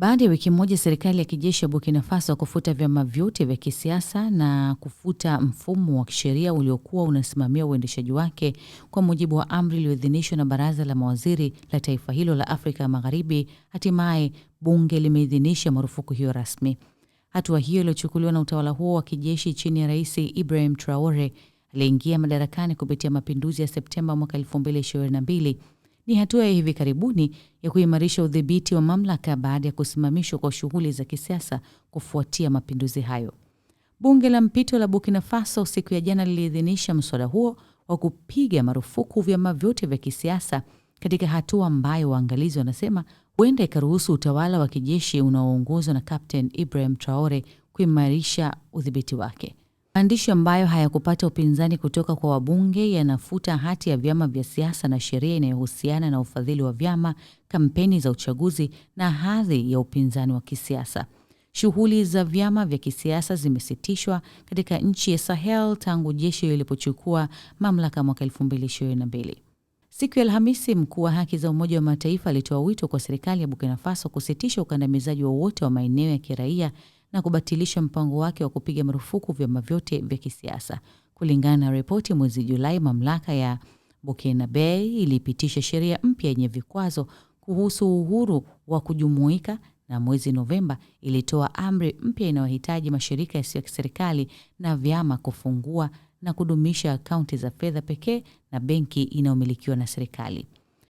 Baada ya wiki moja, serikali ya kijeshi ya Burkina Faso kufuta vyama vyote vya kisiasa na kufuta mfumo wa kisheria uliokuwa unasimamia uendeshaji wake kwa mujibu wa amri iliyoidhinishwa na baraza la mawaziri la taifa hilo la Afrika Magharibi, hatimaye bunge limeidhinisha marufuku hiyo rasmi. Hatua hiyo iliyochukuliwa na utawala huo wa kijeshi chini ya Rais Ibrahim Traore aliingia madarakani kupitia mapinduzi ya Septemba mwaka 2022. Ni hatua ya hivi karibuni ya kuimarisha udhibiti wa mamlaka baada ya kusimamishwa kwa shughuli za kisiasa kufuatia mapinduzi hayo. Bunge la mpito la Burkina Faso siku ya jana liliidhinisha mswada huo wa kupiga marufuku vyama vyote vya kisiasa, katika hatua ambayo waangalizi wanasema huenda ikaruhusu utawala wa kijeshi unaoongozwa na Captain Ibrahim Traore kuimarisha udhibiti wake. Maandishi ambayo hayakupata upinzani kutoka kwa wabunge yanafuta hati ya vyama vya siasa na sheria inayohusiana na ufadhili wa vyama, kampeni za uchaguzi na hadhi ya upinzani wa kisiasa. Shughuli za vyama vya kisiasa zimesitishwa katika nchi ya Sahel tangu jeshi lilipochukua mamlaka mwaka 2022. Siku ya Alhamisi, mkuu wa haki za Umoja wa Mataifa alitoa wito kwa serikali ya Burkina Faso kusitisha ukandamizaji wowote wa maeneo ya kiraia na kubatilisha mpango wake wa kupiga marufuku vyama vyote vya kisiasa. Kulingana na ripoti, mwezi Julai mamlaka ya Burkinabe ilipitisha sheria mpya yenye vikwazo kuhusu uhuru wa kujumuika, na mwezi Novemba ilitoa amri mpya inayohitaji mashirika yasiyo ya kiserikali na vyama kufungua na kudumisha akaunti za fedha pekee na benki inayomilikiwa na serikali.